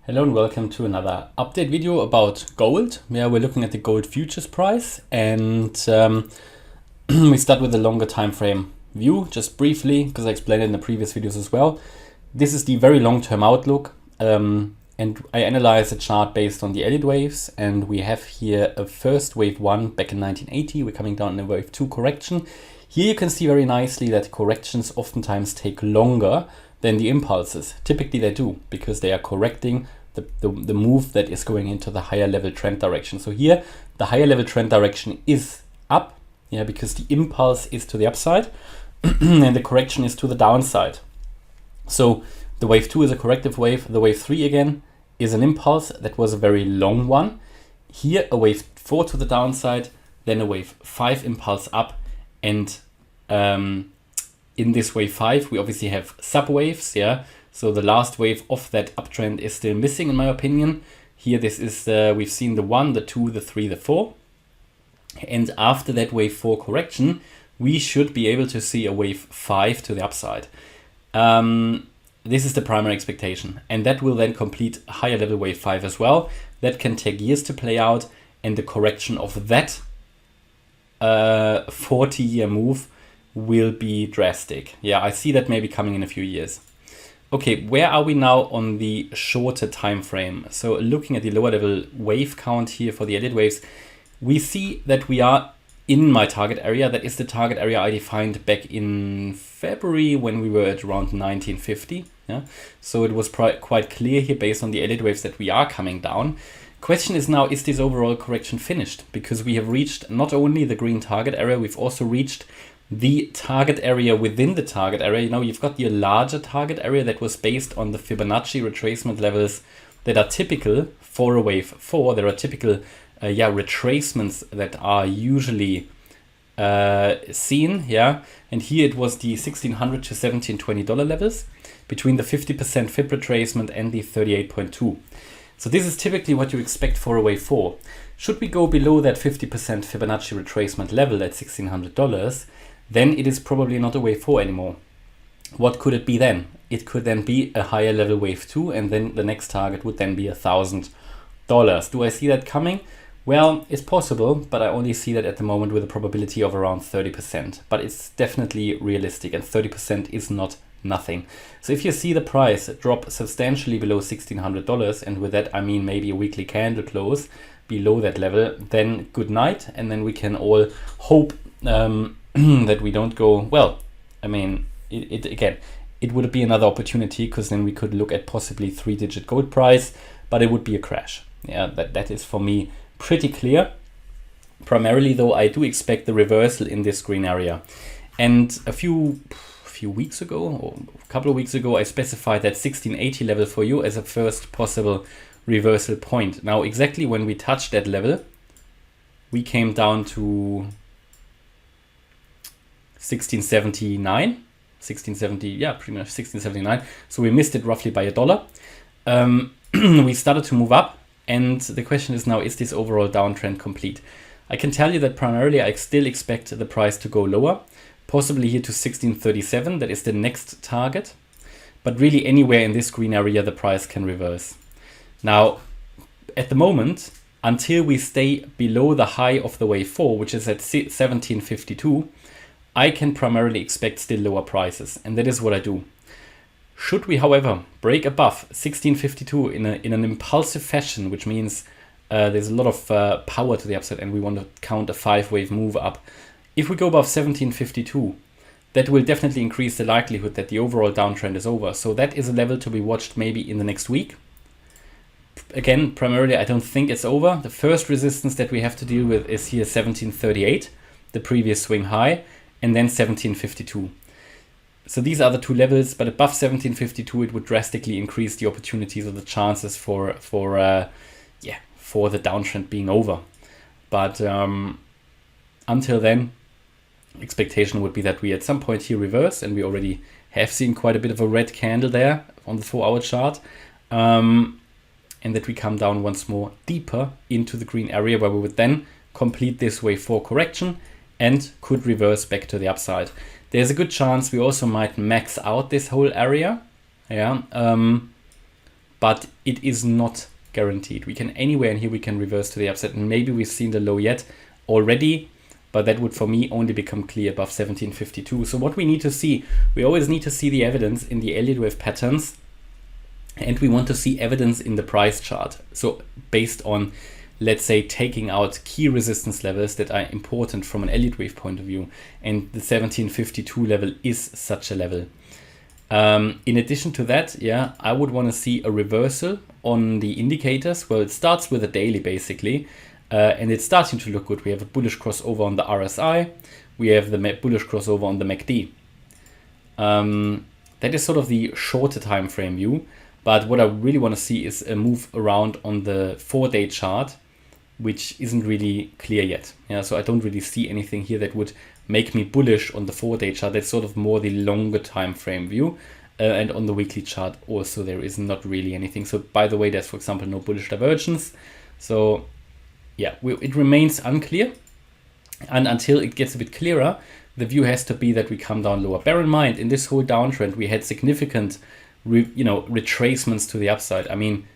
Hello and welcome to another update video about gold. Where we're looking at the gold futures price, and we start with the longer time frame view just briefly because I explained it in the previous videos as well. This is the very long-term outlook, and I analyze the chart based on the Elliott waves, and we have here a first wave 1 back in 1980. We're coming down in a wave 2 correction. Here you can see very nicely that corrections oftentimes take longer than the impulses. Typically they do, because they are correcting the move that is going into the higher level trend direction. So here the higher level trend direction is up, because the impulse is to the upside and the correction is to the downside. So the wave 2 is a corrective wave. The wave 3 again is an impulse that was a very long one. Here a wave 4 to the downside, then a wave 5 impulse up, and in this wave 5 we obviously have subwaves. So the last wave of that uptrend is still missing in my opinion. Here this is we've seen the 1, the 2, the 3, the 4, and after that wave 4 correction we should be able to see a wave 5 to the upside. This is the primary expectation, and that will then complete a higher level wave 5 as well. That can take years to play out, and the correction of that 40-year move will be drastic. I see that maybe coming in a few years. Okay, where are we now on the shorter time frame? So looking at the lower level wave count here for the Elliott waves, we see that we are in my target area. That is the target area I defined back in February when we were at around 1950. So it was quite clear here based on the Elliott waves that we are coming down. Question is now, is this overall correction finished? Because we have reached not only the green target area, we've also reached the target area within the target area. You've got the larger target area that was based on the Fibonacci retracement levels that are typical for a wave 4. There are typical retracements that are usually seen. And here it was the $1,600 to $1,720 levels between the 50% Fib retracement and the 38.2. So this is typically what you expect for a wave 4. Should we go below that 50% Fibonacci retracement level at $1,600, then it is probably not a wave 4 anymore. What could it be then? It could then be a higher level wave 2, and then the next target would then be $1,000. Do I see that coming? Well, it's possible, but I only see that at the moment with a probability of around 30%. But it's definitely realistic, and 30% is not nothing. So if you see the price drop substantially below $1,600, and with that I mean maybe a weekly candle close below that level, then good night, and then we can all hope that we don't go, well, I mean, it would be another opportunity, because then we could look at possibly 3-digit gold price, but it would be a crash. That is for me pretty clear. Primarily though, I do expect the reversal in this green area. And a few weeks ago, or a couple of weeks ago, I specified that 1680 level for you as a first possible reversal point. Now exactly when we touched that level, we came down to 1679, pretty much 1679. So we missed it roughly by $1. We started to move up, and the question is now, is this overall downtrend complete? I can tell you that primarily I still expect the price to go lower, possibly here to 1637. That is the next target, but really anywhere in this green area the price can reverse. Now at the moment, until we stay below the high of the wave 4, which is at 1752, I can primarily expect still lower prices, and that is what I do. Should we, however, break above 1652 in an impulsive fashion, which means there's a lot of power to the upside and we want to count a 5-wave move up, if we go above 1752, that will definitely increase the likelihood that the overall downtrend is over. So that is a level to be watched maybe in the next week. Again, primarily I don't think it's over. The first resistance that we have to deal with is here 1738, the previous swing high, and then 1752. So these are the two levels, but above 1752 it would drastically increase the opportunities or the chances for the downtrend being over. But until then, expectation would be that we at some point here reverse, and we already have seen quite a bit of a red candle there on the 4-hour chart, and that we come down once more deeper into the green area, where we would then complete this wave 4 correction and could reverse back to the upside. There's a good chance we also might max out this whole area, but it is not guaranteed. We can anywhere in here, we can reverse to the upside, and maybe we've seen the low yet already, but that would for me only become clear above 1752. So what we need to see, we always need to see the evidence in the Elliott wave patterns, and we want to see evidence in the price chart. So based on, let's say, taking out key resistance levels that are important from an Elliott wave point of view, and the 1752 level is such a level. In addition to that, yeah, I would want to see a reversal on the indicators. Well, it starts with a daily basically, and it's starting to look good. We have a bullish crossover on the RSI. We have the bullish crossover on the MACD. That is sort of the shorter time frame view. But what I really want to see is a move around on the 4-day chart, which isn't really clear yet. Yeah, so I don't really see anything here that would make me bullish on the 4-day chart. That's sort of more the longer time frame view. And on the weekly chart also there is not really anything. So by the way, there's for example no bullish divergence. So yeah, it remains unclear. And until it gets a bit clearer, the view has to be that we come down lower. Bear in mind, in this whole downtrend, we had significant retracements to the upside. I mean,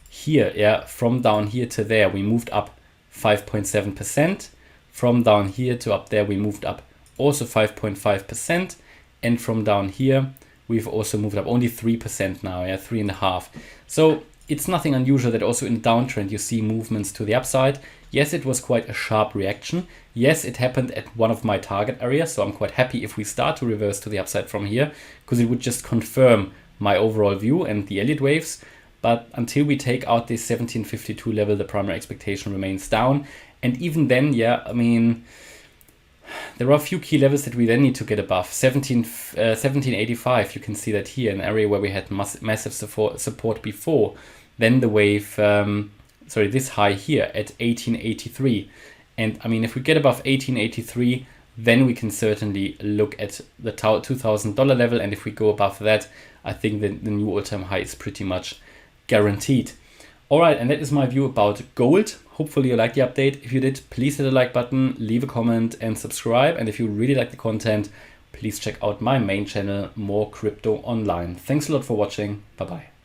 here, yeah, from down here to there, we moved up 5.7%. From down here to up there, we moved up also 5.5%. And from down here, we've also moved up only 3% now, yeah, 3.5%. So it's nothing unusual that also in the downtrend, you see movements to the upside. Yes, it was quite a sharp reaction. Yes, it happened at one of my target areas. So I'm quite happy if we start to reverse to the upside from here, because it would just confirm my overall view and the Elliott waves. But until we take out this 1752 level, the primary expectation remains down. And even then, yeah, I mean, there are a few key levels that we then need to get above. 1785, you can see that here, an area where we had massive support before. Then the wave, this high here at 1883. And I mean, if we get above 1883, then we can certainly look at the $2,000 level. And if we go above that, I think the new all-time high is pretty much guaranteed. All right, and that is my view about gold. Hopefully you liked the update. If you did, please hit the like button, leave a comment and subscribe. And if you really like the content, please check out my main channel, More Crypto Online. Thanks a lot for watching. Bye-bye.